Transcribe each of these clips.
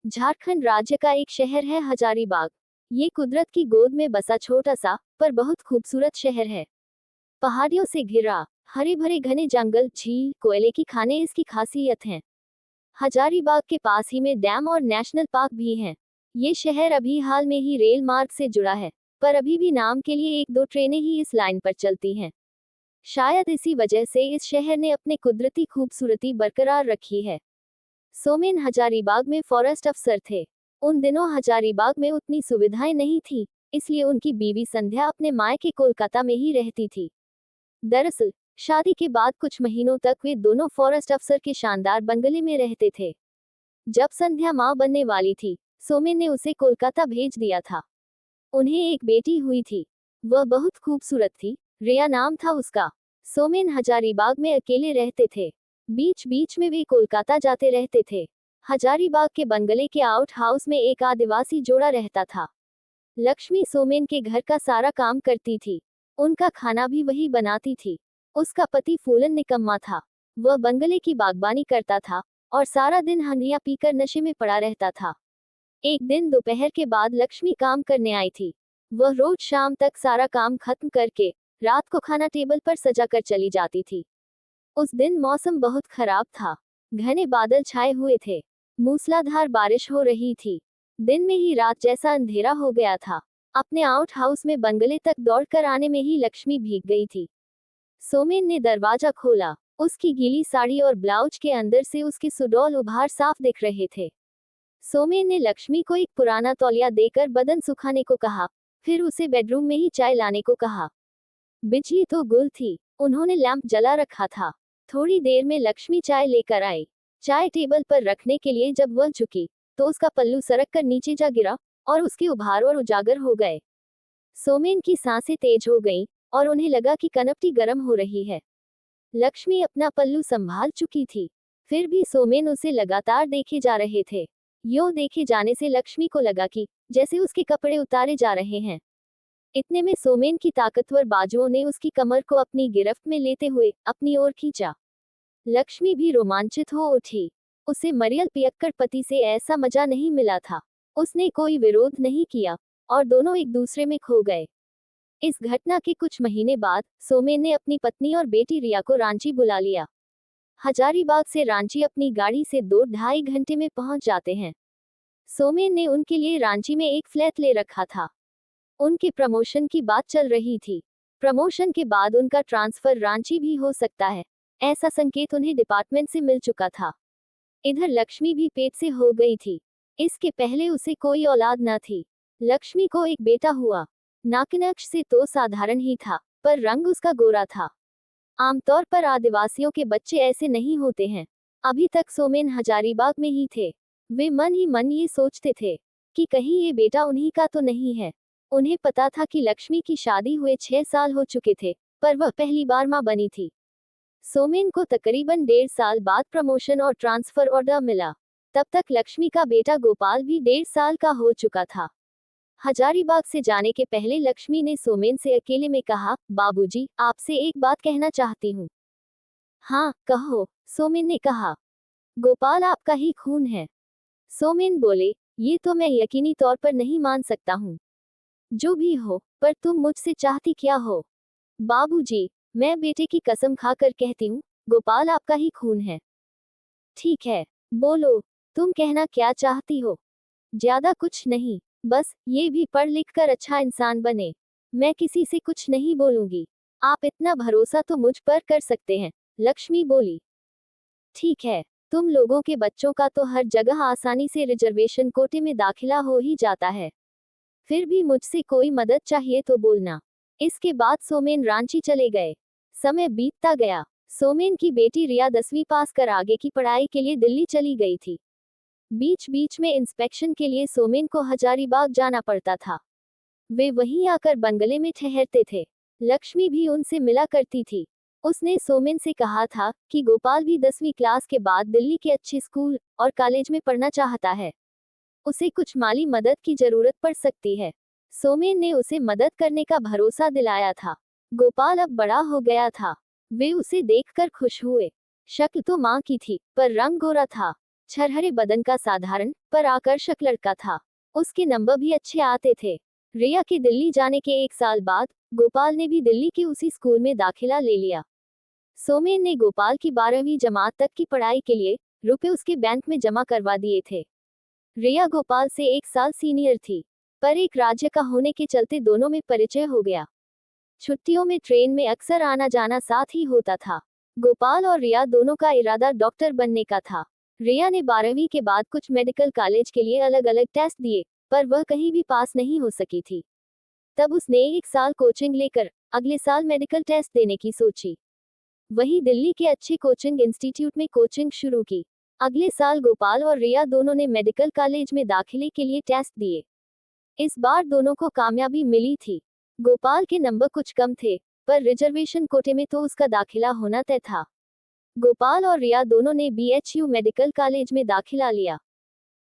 झारखंड राज्य का एक शहर है हजारीबाग। ये कुदरत की गोद में बसा छोटा सा पर बहुत खूबसूरत शहर है। पहाड़ियों से घिरा हरे भरे घने जंगल, झील, कोयले की खानें इसकी खासियत हैं। हजारीबाग के पास ही में डैम और नेशनल पार्क भी हैं। ये शहर अभी हाल में ही रेल मार्ग से जुड़ा है, पर अभी भी नाम के लिए एक दो ट्रेनें ही इस लाइन पर चलती हैं। शायद इसी वजह से इस शहर ने अपने कुदरती खूबसूरती बरकरार रखी है। सोमेन हजारीबाग में फॉरेस्ट अफसर थे। उन दिनों हजारीबाग में उतनी सुविधाएं नहीं थी, इसलिए उनकी बीवी संध्या अपने मायके कोलकाता में ही रहती थी। दरअसल शादी के बाद कुछ महीनों तक वे दोनों फॉरेस्ट अफसर के शानदार बंगले में रहते थे। जब संध्या मां बनने वाली थी, सोमेन ने उसे कोलकाता भेज दिया था। उन्हें एक बेटी हुई थी। वह बहुत खूबसूरत थी, रिया नाम था उसका। सोमेन हजारीबाग में अकेले रहते थे। बीच बीच में वे कोलकाता जाते रहते थे। हजारीबाग के बंगले के आउट हाउस में एक आदिवासी जोड़ा रहता था। लक्ष्मी सोमेन के घर का सारा काम करती थी। उनका खाना भी वही बनाती थी। उसका पति फूलन निकम्मा था। वह बंगले की बागबानी करता था और सारा दिन हंडिया पीकर नशे में पड़ा रहता था। एक दिन दोपहर के बाद लक्ष्मी काम करने आई थी। वह रोज शाम तक सारा काम खत्म करके रात को खाना टेबल पर सजा कर चली जाती थी। उस दिन मौसम बहुत खराब था। घने बादल छाए हुए थे। मूसलाधार बारिश हो रही थी। दिन में ही रात जैसा अंधेरा हो गया था। अपने आउट हाउस में बंगले तक दौड़कर आने में ही लक्ष्मी भीग गई थी। सोमेन ने दरवाजा खोला। उसकी गीली साड़ी और ब्लाउज के अंदर से उसके सुडौल उभार साफ दिख रहे थे। सोमेन ने लक्ष्मी को एक पुराना तौलिया देकर बदन सुखाने को कहा, फिर उसे बेडरूम में ही चाय लाने को कहा। बिजली तो गुल थी। उन्होंने लैंप जला रखा था। थोड़ी देर में लक्ष्मी चाय लेकर आई। चाय टेबल पर रखने के लिए जब वह झुकी, तो उसका पल्लू सरक कर नीचे जा गिरा और उसके उभार और उजागर हो गए। सोमेन की सांसें तेज हो गईं और उन्हें लगा कि कनपटी गर्म हो रही है। लक्ष्मी अपना पल्लू संभाल चुकी थी, फिर भी सोमेन उसे लगातार देखे जा रहे थे। यूं देखे जाने से लक्ष्मी को लगा कि जैसे उसके कपड़े उतारे जा रहे हैं। इतने में सोमेन की ताकतवर बाजुओं ने उसकी कमर को अपनी गिरफ्त में लेते हुए अपनी ओर खींचा। लक्ष्मी भी रोमांचित हो उठी। उसे मरियल पियक्कड़ पति से ऐसा मजा नहीं मिला था। उसने कोई विरोध नहीं किया और दोनों एक दूसरे में खो गए। इस घटना के कुछ महीने बाद सोमेन ने अपनी पत्नी और बेटी रिया को रांची बुला लिया। हजारीबाग से रांची अपनी गाड़ी से 2-2.5 घंटे में पहुंच जाते हैं। सोमेन ने उनके लिए रांची में एक फ्लैट ले रखा था। उनके प्रमोशन की बात चल रही थी। प्रमोशन के बाद उनका ट्रांसफर रांची भी हो सकता है, ऐसा संकेत उन्हें डिपार्टमेंट से मिल चुका था। इधर लक्ष्मी भी पेट से हो गई थी। इसके पहले उसे कोई औलाद न थी। लक्ष्मी को एक बेटा हुआ। नाकनक्श से तो साधारण ही था, पर रंग उसका गोरा था। आमतौर पर आदिवासियों के बच्चे ऐसे नहीं होते हैं। अभी तक सोमेन हजारीबाग में ही थे। वे मन ही मन ये सोचते थे कि कहीं ये बेटा उन्हीं का तो नहीं है। उन्हें पता था कि लक्ष्मी की शादी हुए 6 साल हो चुके थे, पर वह पहली बार मां बनी थी। सोमेन को तकरीबन 1.5 साल बाद प्रमोशन और ट्रांसफर ऑर्डर मिला। तब तक लक्ष्मी का बेटा गोपाल भी 1.5 साल का हो चुका था। हजारीबाग से जाने के पहले लक्ष्मी ने सोमेन से अकेले में कहा, बाबूजी, आपसे एक बात कहना चाहती हूँ। हाँ, कहो, सोमेन ने कहा। गोपाल आपका ही खून है। सोमेन बोले, ये तो मैं यकीनी तौर पर नहीं मान सकता हूँ। जो भी हो, पर तुम मुझसे चाहती क्या हो? बाबूजी, मैं बेटे की कसम खाकर कहती हूँ, गोपाल आपका ही खून है। ठीक है, बोलो, तुम कहना क्या चाहती हो? ज्यादा कुछ नहीं, बस ये भी पढ़ लिख कर अच्छा इंसान बने। मैं किसी से कुछ नहीं बोलूंगी। आप इतना भरोसा तो मुझ पर कर सकते हैं, लक्ष्मी बोली। ठीक है, तुम लोगों के बच्चों का तो हर जगह आसानी से रिजर्वेशन कोटे में दाखिला हो ही जाता है। फिर भी मुझसे कोई मदद चाहिए तो बोलना। इसके बाद सोमेन रांची चले गए। समय बीतता गया। सोमेन की बेटी रिया 10वीं पास कर आगे की पढ़ाई के लिए दिल्ली चली गई थी। बीच बीच में इंस्पेक्शन के लिए सोमेन को हजारीबाग जाना पड़ता था। वे वहीं आकर बंगले में ठहरते थे। लक्ष्मी भी उनसे मिला करती थी। उसने सोमेन से कहा था कि गोपाल भी 10वीं क्लास के बाद दिल्ली के अच्छे स्कूल और कॉलेज में पढ़ना चाहता है। उसे कुछ माली मदद की जरूरत पड़ सकती है। सोमेन ने उसे मदद करने का भरोसा दिलाया था। गोपाल अब बड़ा हो गया था। वे उसे देखकर खुश हुए। शक्ल तो मां की थी, पर रंग गोरा था। छरहरे बदन का साधारण पर आकर्षक लड़का था। उसके नंबर भी अच्छे आते थे। रिया के दिल्ली जाने के 1 साल बाद गोपाल ने भी दिल्ली के उसी स्कूल में दाखिला ले लिया। सोमेन ने गोपाल की 12वीं जमात तक की पढ़ाई के लिए रुपए उसके बैंक में जमा करवा दिए थे। रिया गोपाल से 1 साल सीनियर थी, पर एक राज्य का होने के चलते दोनों में परिचय हो गया। छुट्टियों में ट्रेन में अक्सर आना जाना साथ ही होता था। गोपाल और रिया दोनों का इरादा डॉक्टर बनने का था। रिया ने 12वीं के बाद कुछ मेडिकल कॉलेज के लिए अलग अलग टेस्ट दिए, पर वह कहीं भी पास नहीं हो सकी थी। तब उसने 1 साल कोचिंग लेकर अगले साल मेडिकल टेस्ट देने की सोची। वहीं दिल्ली के अच्छे कोचिंग इंस्टीट्यूट में कोचिंग शुरू की। अगले साल गोपाल और रिया दोनों ने मेडिकल कॉलेज में दाखिले के लिए टेस्ट दिए। इस बार दोनों को कामयाबी मिली थी। गोपाल के नंबर कुछ कम थे, पर रिजर्वेशन कोटे में तो उसका दाखिला होना तय था। गोपाल और रिया दोनों ने BHU मेडिकल कॉलेज में दाखिला लिया।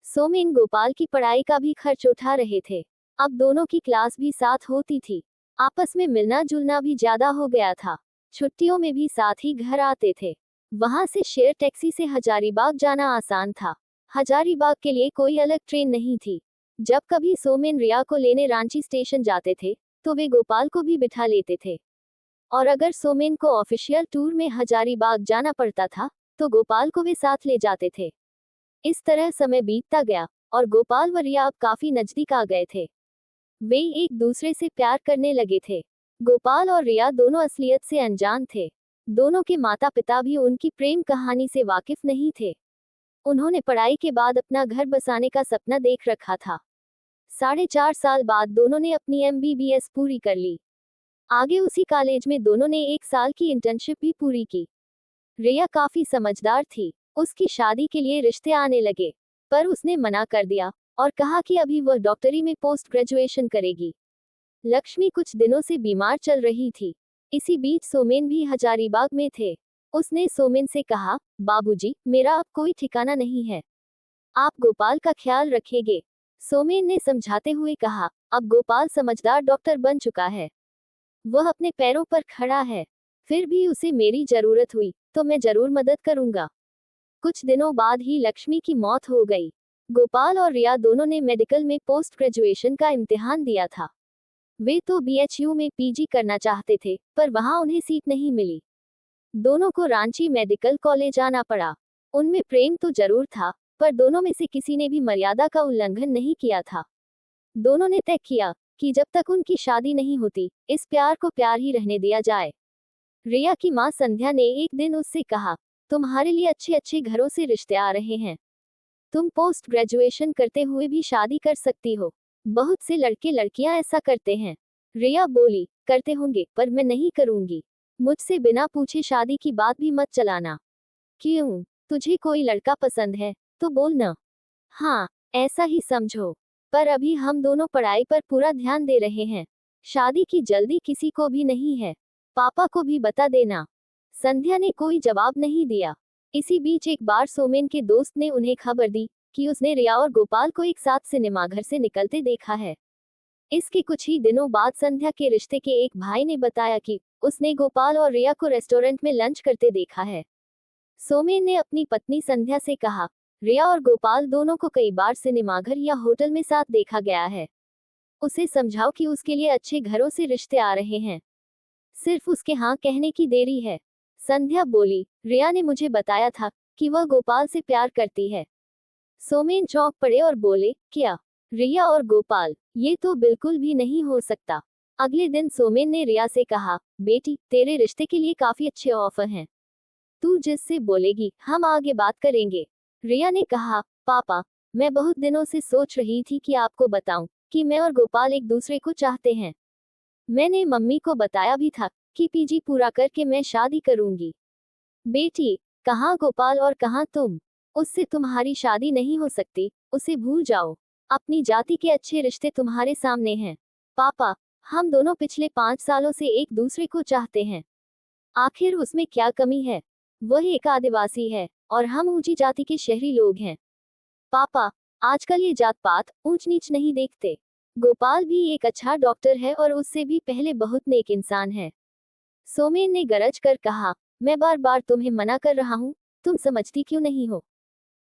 सोमेन गोपाल की पढ़ाई का भी खर्च उठा रहे थे। अब दोनों की क्लास भी साथ होती थी। आपस में मिलना जुलना भी ज्यादा हो गया था। छुट्टियों में भी साथ ही घर आते थे। वहां से शेयर टैक्सी से हजारीबाग जाना आसान था। हजारीबाग के लिए कोई अलग ट्रेन नहीं थी। जब कभी सोमेन रिया को लेने रांची स्टेशन जाते थे, तो वे गोपाल को भी बिठा लेते थे। और अगर सोमेन को ऑफिशियल टूर में हजारीबाग जाना पड़ता था, तो गोपाल को वे साथ ले जाते थे। इस तरह समय बीतता गया और गोपाल व रिया अब काफी नजदीक आ गए थे। वे एक दूसरे से प्यार करने लगे थे। गोपाल और रिया दोनों असलियत से अनजान थे। दोनों के माता पिता भी उनकी प्रेम कहानी से वाकिफ नहीं थे। उन्होंने पढ़ाई के बाद अपना घर बसाने का सपना देख रखा था। 4.5 साल बाद दोनों ने अपनी MBBS पूरी कर ली। आगे उसी कॉलेज में दोनों ने 1 साल की इंटर्नशिप भी पूरी की। रिया काफी समझदार थी। उसकी शादी के लिए रिश्ते आने लगे, पर उसने मना कर दिया और कहा कि अभी वह डॉक्टरी में पोस्ट ग्रेजुएशन करेगी। लक्ष्मी कुछ दिनों से बीमार चल रही थी। इसी बीच सोमेन भी हजारीबाग में थे। उसने सोमेन से कहा, बाबूजी, मेरा अब कोई ठिकाना नहीं है। आप गोपाल का ख्याल रखेंगे? सोमेन ने समझाते हुए कहा, अब गोपाल समझदार डॉक्टर बन चुका है। वह अपने पैरों पर खड़ा है। फिर भी उसे मेरी जरूरत हुई तो मैं जरूर मदद करूंगा। कुछ दिनों बाद ही लक्ष्मी की मौत हो गई। गोपाल और रिया दोनों ने मेडिकल में पोस्ट ग्रेजुएशन का इम्तिहान दिया था। वे तो BHU में PG करना चाहते थे, पर वहां उन्हें सीट नहीं मिली। दोनों को रांची मेडिकल कॉलेज आना पड़ा। उनमें प्रेम तो जरूर था, पर दोनों में से किसी ने भी मर्यादा का उल्लंघन नहीं किया था। दोनों ने तय किया कि जब तक उनकी शादी नहीं होती, इस प्यार को प्यार ही रहने दिया जाए। रिया की मां संध्या ने एक दिन उससे कहा, तुम्हारे लिए अच्छे अच्छे घरों से रिश्ते आ रहे हैं। तुम पोस्ट ग्रेजुएशन करते हुए भी शादी कर सकती हो। बहुत से लड़के लड़कियां ऐसा करते हैं। रिया बोली, करते होंगे, पर मैं नहीं करूंगी। मुझसे बिना पूछे शादी की बात भी मत चलाना। क्यों? तुझे कोई लड़का पसंद है तो बोल ना। हाँ, ऐसा ही समझो। पर अभी हम दोनों पढ़ाई पर पूरा ध्यान दे रहे हैं। शादी की जल्दी किसी को भी नहीं है। पापा को भी बता देना। संध्या ने कोई जवाब नहीं दिया। इसी बीच एक बार सोमेन के दोस्त ने उन्हें खबर दी कि उसने रिया और गोपाल को एक साथ सिनेमाघर से निकलते देखा है। इसके कुछ ही दिनों बाद संध्या के रिश्ते के एक भाई ने बताया कि उसने गोपाल और रिया को रेस्टोरेंट में लंच करते देखा है। सोमेन ने अपनी पत्नी संध्या से कहा, रिया और गोपाल दोनों को कई बार सिनेमाघर या होटल में साथ देखा गया है। उसे समझाओ कि उसके लिए अच्छे घरों से रिश्ते आ रहे हैं। सिर्फ उसके हाँ कहने की देरी है। संध्या बोली, रिया ने मुझे बताया था कि वह गोपाल से प्यार करती है। सोमेन चौंक पड़े और बोले, क्या? रिया और गोपाल? ये तो बिल्कुल भी नहीं हो सकता। अगले दिन सोमेन ने रिया से कहा, बेटी, तेरे रिश्ते के लिए काफी अच्छे ऑफर हैं। तू जिससे बोलेगी हम आगे बात करेंगे। रिया ने कहा, पापा, मैं बहुत दिनों से सोच रही थी कि आपको बताऊं कि मैं और गोपाल एक दूसरे को चाहते हैं। मैंने मम्मी को बताया भी था कि PG पूरा करके मैं शादी करूंगी। बेटी, कहाँ गोपाल और कहाँ तुम? उससे तुम्हारी शादी नहीं हो सकती, उसे भूल जाओ। अपनी जाति के अच्छे रिश्ते तुम्हारे सामने हैं। पापा, हम दोनों पिछले 5 सालों से एक दूसरे को चाहते हैं। आखिर उसमें क्या कमी है? वह एक आदिवासी है और हम ऊंची जाति के शहरी लोग हैं। पापा, आजकल ये जात पात ऊंच नीच नहीं देखते। गोपाल भी एक अच्छा डॉक्टर है और उससे भी पहले बहुत नेक इंसान है। सोमेन ने गरज कर कहा, मैं बार बार तुम्हें मना कर रहा हूँ, तुम समझती क्यों नहीं हो?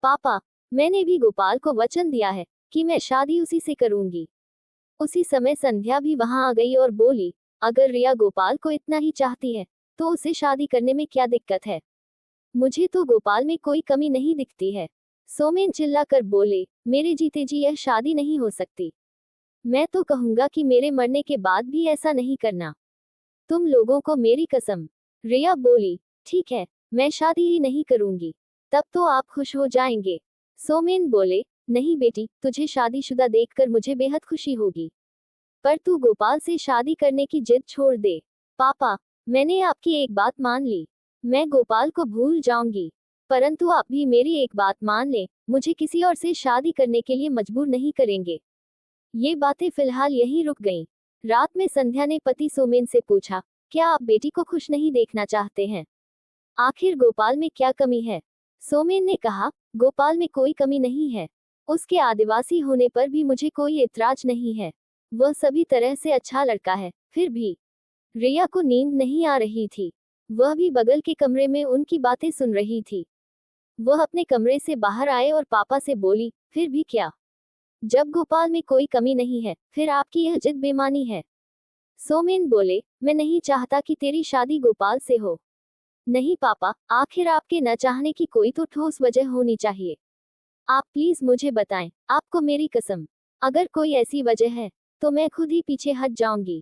पापा, मैंने भी गोपाल को वचन दिया है कि मैं शादी उसी से करूंगी। उसी समय संध्या भी वहां आ गई और बोली, अगर रिया गोपाल को इतना ही चाहती है तो उसे शादी करने में क्या दिक्कत है। मुझे तो गोपाल में कोई कमी नहीं दिखती है। सोमेन चिल्लाकर बोले, मेरे जीते जी यह शादी नहीं हो सकती। मैं तो कहूंगा कि मेरे मरने के बाद भी ऐसा नहीं करना। तुम लोगों को मेरी कसम। रिया बोली, ठीक है, मैं शादी ही नहीं करूंगी, तब तो आप खुश हो जाएंगे। सोमेन बोले, नहीं बेटी, तुझे शादीशुदा देखकर मुझे बेहद खुशी होगी, पर तू गोपाल से शादी करने की जिद छोड़ दे। पापा, मैंने आपकी एक बात मान ली, मैं गोपाल को भूल जाऊंगी, परंतु आप भी मेरी एक बात मान ले, मुझे किसी और से शादी करने के लिए मजबूर नहीं करेंगे। ये बातें फिलहाल यहीं रुक गईं। रात में संध्या ने पति सोमेन से पूछा, क्या आप बेटी को खुश नहीं देखना चाहते हैं? आखिर गोपाल में क्या कमी है? सोमेन ने कहा, गोपाल में कोई कमी नहीं है। उसके आदिवासी होने पर भी मुझे कोई इतराज नहीं है। वह सभी तरह से अच्छा लड़का है। फिर भी रिया को नींद नहीं आ रही थी। वह भी बगल के कमरे में उनकी बातें सुन रही थी। वह अपने कमरे से बाहर आए और पापा से बोली, फिर भी क्या? जब गोपाल में कोई कमी नहीं है, फिर आपकी यह जिद बेमानी है। सोमेन बोले, मैं नहीं चाहता कि तेरी शादी गोपाल से हो। नहीं पापा, आखिर आपके न चाहने की कोई तो ठोस वजह होनी चाहिए। आप प्लीज मुझे बताएं, आपको मेरी कसम, अगर कोई ऐसी वजह है तो मैं खुद ही पीछे हट जाऊंगी।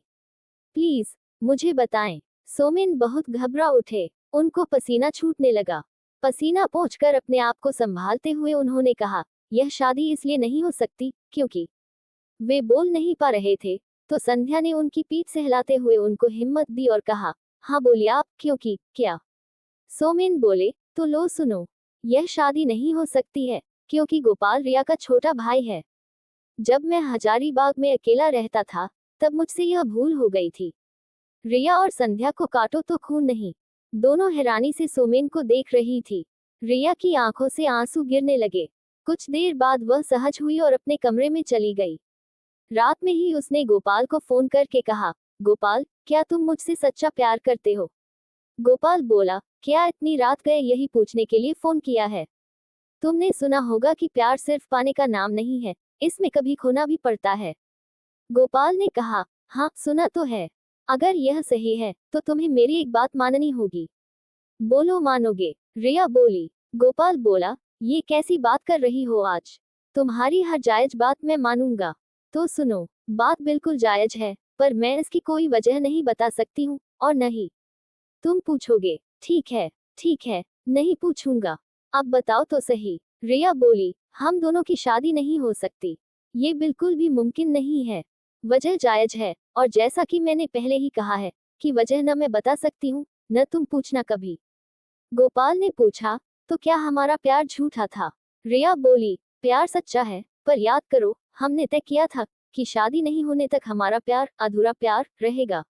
प्लीज मुझे बताएं। सोमेन बहुत घबरा उठे। उनको पसीना छूटने लगा। पसीना पोंछकर अपने आप को संभालते हुए उन्होंने कहा, यह शादी इसलिए नहीं हो सकती क्योंकि। वे बोल नहीं पा रहे थे तो संध्या ने उनकी पीठ सहलाते हुए उनको हिम्मत दी और कहा, हाँ बोलिए आप, क्योंकि क्या? सोमेन बोले, तो लो सुनो, यह शादी नहीं हो सकती है क्योंकि गोपाल रिया का छोटा भाई है। जब मैं हजारीबाग में अकेला रहता था तब मुझसे यह भूल हो गई थी। रिया और संध्या को काटो तो खून नहीं। दोनों हैरानी से सोमेन को देख रही थी। रिया की आंखों से आंसू गिरने लगे। कुछ देर बाद वह सहज हुई और अपने कमरे में चली गई। रात में ही उसने गोपाल को फोन करके कहा, गोपाल, क्या तुम मुझसे सच्चा प्यार करते हो? गोपाल बोला, क्या इतनी रात गए यही पूछने के लिए फोन किया है? तुमने सुना होगा कि प्यार सिर्फ पाने का नाम नहीं है, इसमें कभी खोना भी पड़ता है। गोपाल ने कहा, हाँ सुना तो है। अगर यह सही है तो तुम्हें मेरी एक बात माननी होगी। बोलो मानोगे? रिया बोली। गोपाल बोला, ये कैसी बात कर रही हो आज? तुम्हारी हर जायज बात मैं मानूंगा। तो सुनो, बात बिल्कुल जायज है, पर मैं इसकी कोई वजह नहीं बता सकती हूँ, और नहीं तुम पूछोगे। ठीक है, नहीं पूछूंगा। अब बताओ तो सही। रिया बोली, हम दोनों की शादी नहीं हो सकती। ये बिल्कुल भी मुमकिन नहीं है। वजह जायज है, और जैसा कि मैंने पहले ही कहा है कि वजह न मैं बता सकती हूँ, न तुम पूछना कभी। गोपाल ने पूछा, तो क्या हमारा प्यार झूठा था? रिया बोली, प्यार सच्चा है, पर याद करो, हमने तय किया था कि शादी नहीं होने तक हमारा प्यार अधूरा प्यार रहेगा।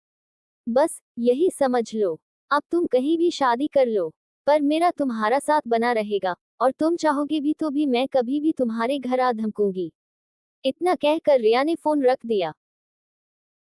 बस यही समझ लो। अब तुम कहीं भी शादी कर लो, पर मेरा तुम्हारा साथ बना रहेगा, और तुम चाहोगे भी तो भी मैं कभी भी तुम्हारे घर आ धमकूंगी। इतना कहकर रिया ने फोन रख दिया।